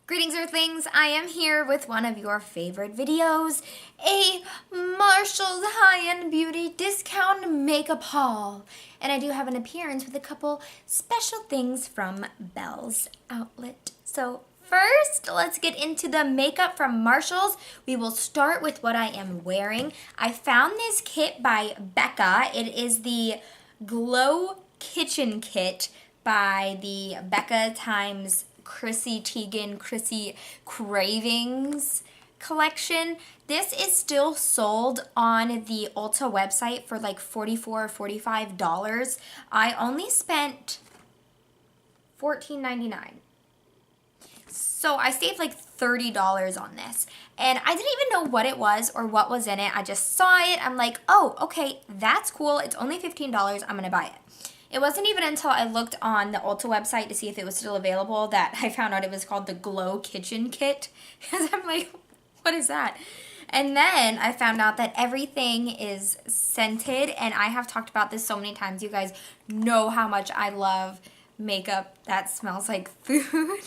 Greetings, Earthlings! I am here with one of your favorite videos, a Marshall's high-end beauty discount makeup haul. And I do have an appearance with a couple special things from Belle's Outlet. So first, let's get into the makeup from Marshall's. We will start with what I am wearing. I found this kit by BECCA. It is the Glow Kitchen Kit by the BECCA times Chrissy Cravings collection. This is still sold on the Ulta website for like $44 or $45. I only spent $14.99. So I saved like $30 on this. And I didn't even know what it was or what was in it. I just saw it. I'm like, oh, okay, that's cool. It's only $15. I'm going to buy it. It wasn't even until I looked on the Ulta website to see if it was still available that I found out it was called the Glow Kitchen Kit. Because I'm like, what is that? And then I found out that everything is scented. And I have talked about this so many times. You guys know how much I love makeup that smells like food.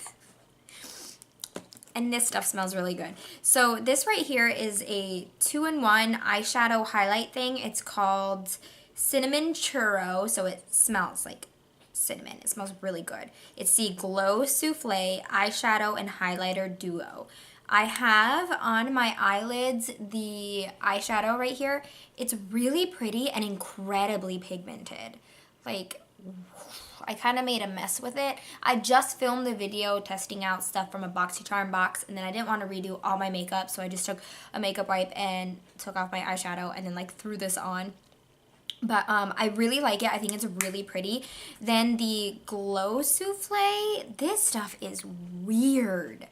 And this stuff smells really good. So this right here is a 2-in-1 eyeshadow highlight thing. It's called Cinnamon Churro, so it smells like cinnamon. It smells really good. It's the Glow Souffle Eyeshadow and Highlighter Duo. I have on my eyelids the eyeshadow right here. It's really pretty and incredibly pigmented. Like, I kind of made a mess with it. I just filmed the video testing out stuff from a BoxyCharm box, and then I didn't want to redo all my makeup, so I just took a makeup wipe and took off my eyeshadow and then like threw this on. But I really like it. I think it's really pretty. Then the Glow Souffle, this stuff is weird.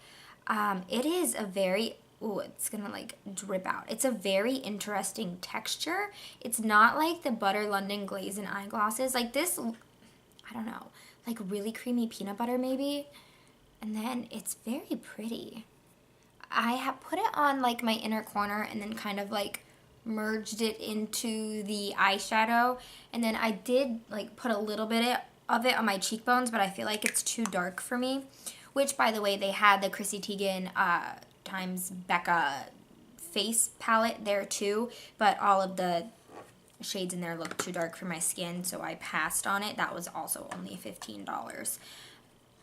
It is a very, ooh, it's gonna like drip out. It's a very interesting texture. It's not like the Butter London Glaze and eyeglosses. Like this, I don't know, like really creamy peanut butter maybe. And then it's very pretty. I have put it on like my inner corner and then kind of like merged it into the eyeshadow, and then I did like put a little bit of it on my cheekbones, but I feel like it's too dark for me, which by the way they had the Chrissy Teigen times BECCA face palette there too, but all of the shades in there looked too dark for my skin, so I passed on it. That was also only $15.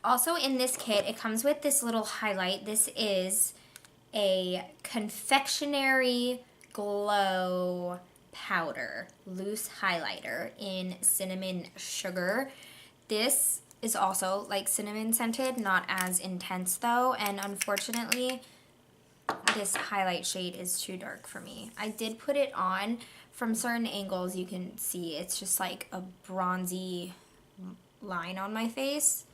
Also in this kit it comes with this little highlight. This is a Confectionary Glow powder loose highlighter in cinnamon sugar. This is also like cinnamon scented, not as intense though, and unfortunately this highlight shade is too dark for me. I did put it on. From certain angles you can see it's just like a bronzy line on my face.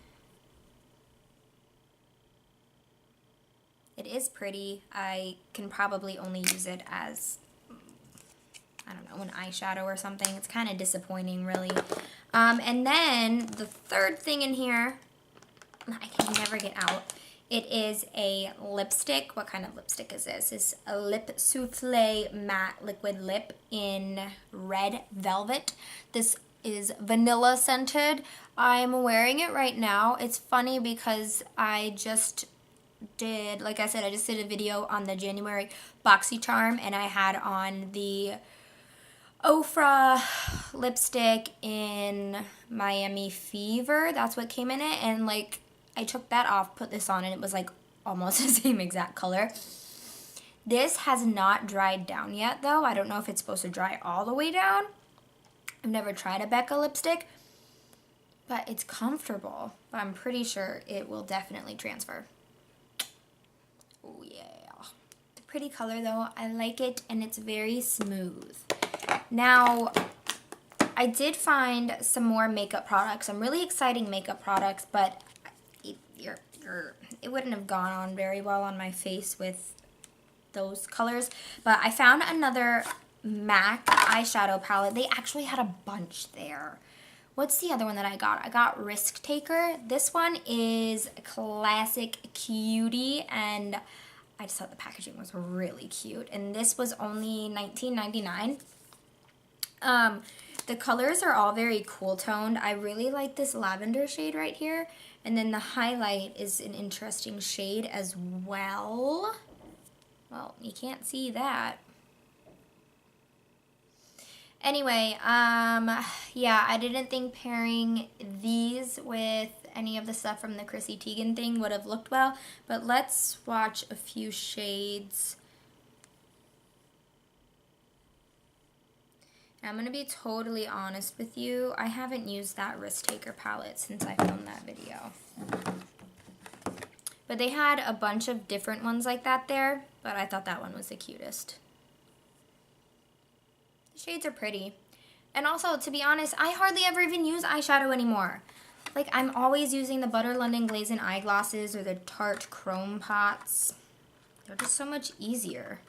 It is pretty. I can probably only use it as, I don't know, an eyeshadow or something. It's kind of disappointing, really. And then the third thing in here, I can never get out. It is a lipstick. What kind of lipstick is this? It's a Lip Souffle Matte Liquid Lip in Red Velvet. This is vanilla scented. I'm wearing it right now. It's funny because I just did, like I said, I just did a video on the January BoxyCharm, and I had on the Ofra lipstick in Miami Fever. That's what came in it, and like I took that off, put this on, and it was like almost the same exact color. This has not dried down yet though. I don't know if it's supposed to dry all the way down. I've never tried a BECCA lipstick, but it's comfortable. But I'm pretty sure it will definitely transfer. Oh yeah. The pretty color though, I like it, and it's very smooth. Now, I did find some more makeup products, some really exciting makeup products, but it wouldn't have gone on very well on my face with those colors. But I found another MAC eyeshadow palette. They actually had a bunch there. What's the other one that I got? I got Risk Taker. This one is Classic Cutie, and I just thought the packaging was really cute. And this was only $19.99. The colors are all very cool toned. I really like this lavender shade right here. And then the highlight is an interesting shade as well. Well, you can't see that. Anyway, yeah, I didn't think pairing these with any of the stuff from the Chrissy Teigen thing would have looked well. But let's swatch a few shades. I'm going to be totally honest with you. I haven't used that Risk Taker palette since I filmed that video. But they had a bunch of different ones like that there, but I thought that one was the cutest. The shades are pretty. And also, to be honest, I hardly ever even use eyeshadow anymore. Like, I'm always using the Butter London Glaze and Eyeglasses or the Tarte Chrome Pots. They're just so much easier.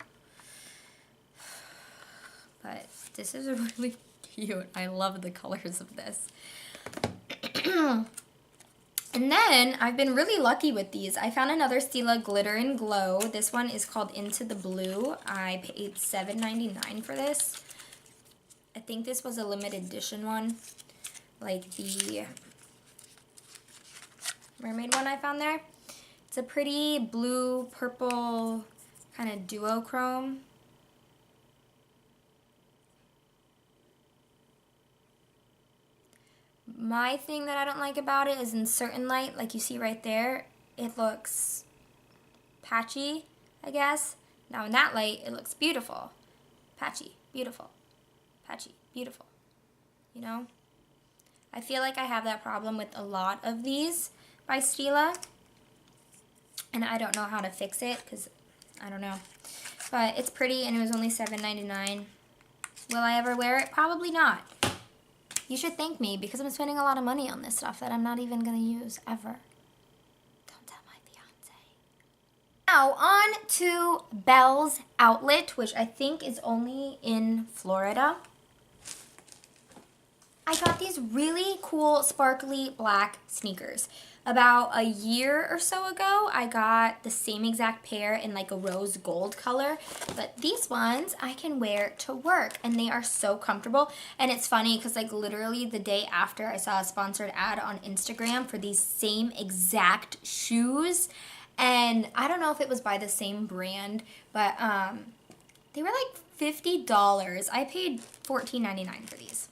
But this is really cute. I love the colors of this. And then I've been really lucky with these. I found another Stila Glitter and Glow. This one is called Into the Blue. I paid $7.99 for this. I think this was a limited edition one. Like the mermaid one I found there. It's a pretty blue, purple kind of duochrome. My thing that I don't like about it is in certain light, like you see right there, it looks patchy, I guess. Now in that light, it looks beautiful. Patchy, beautiful. Patchy, beautiful. You know? I feel like I have that problem with a lot of these by Stila. And I don't know how to fix it, because I don't know. But it's pretty, and it was only $7.99. Will I ever wear it? Probably not. You should thank me because I'm spending a lot of money on this stuff that I'm not even going to use ever. Don't tell my fiance. Now on to Belle's Outlet, which I think is only in Florida. I got these really cool sparkly black sneakers. About a year or so ago, I got the same exact pair in like a rose gold color, but these ones I can wear to work and they are so comfortable. And it's funny because like literally the day after I saw a sponsored ad on Instagram for these same exact shoes, and I don't know if it was by the same brand, but they were like $50. I paid $14.99 for these.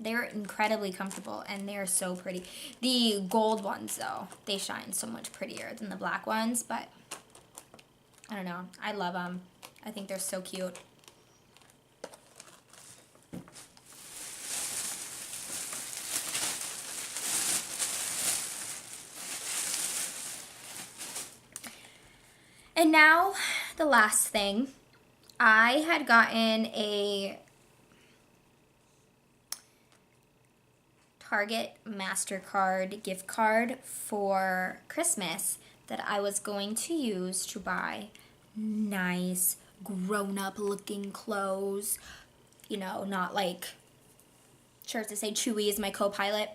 They're incredibly comfortable, and they're so pretty. The gold ones, though, they shine so much prettier than the black ones, but I don't know. I love them. I think they're so cute. And now, the last thing. I had gotten a Target MasterCard gift card for Christmas that I was going to use to buy nice grown-up looking clothes. You know, not like shirts that say Chewy is my co-pilot.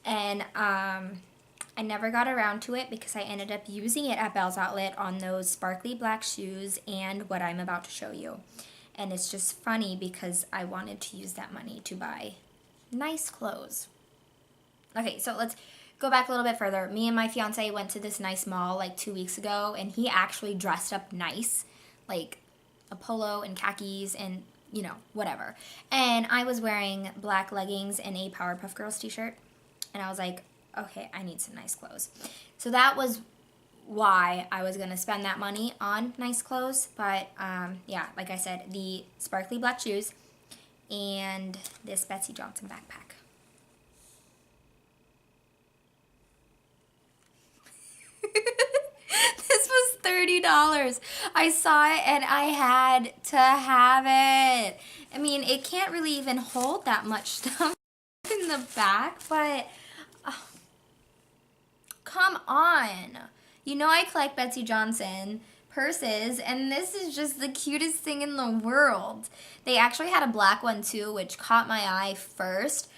And I never got around to it because I ended up using it at Belle's Outlet on those sparkly black shoes and what I'm about to show you. And it's just funny because I wanted to use that money to buy nice clothes. Okay, so let's go back a little bit further. Me and my fiance went to this nice mall like 2 weeks ago, and he actually dressed up nice, like a polo and khakis and, you know, whatever. And I was wearing black leggings and a Powerpuff Girls t-shirt, and I was like, okay, I need some nice clothes. So that was why I was going to spend that money on nice clothes. But, yeah, like I said, the sparkly black shoes and this Betsy Johnson backpack. This was $30. I saw it and I had to have it. I mean, it can't really even hold that much stuff in the back, but come on. You know I collect Betsy Johnson purses, and this is just the cutest thing in the world. They actually had a black one too, which caught my eye first.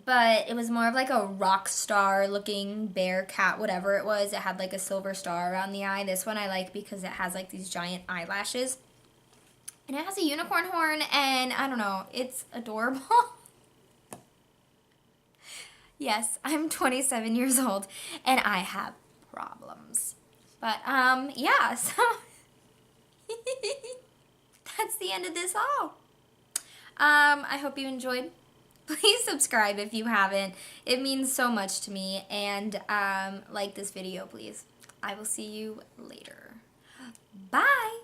But it was more of like a rock star looking bear cat, whatever it was. It had like a silver star around the eye. This one I like because it has like these giant eyelashes. And it has a unicorn horn, and I don't know, it's adorable. Yes, I'm 27 years old and I have problems. But, yeah, so that's the end of this haul. I hope you enjoyed. Please subscribe if you haven't. It means so much to me. And like this video, please. I will see you later. Bye!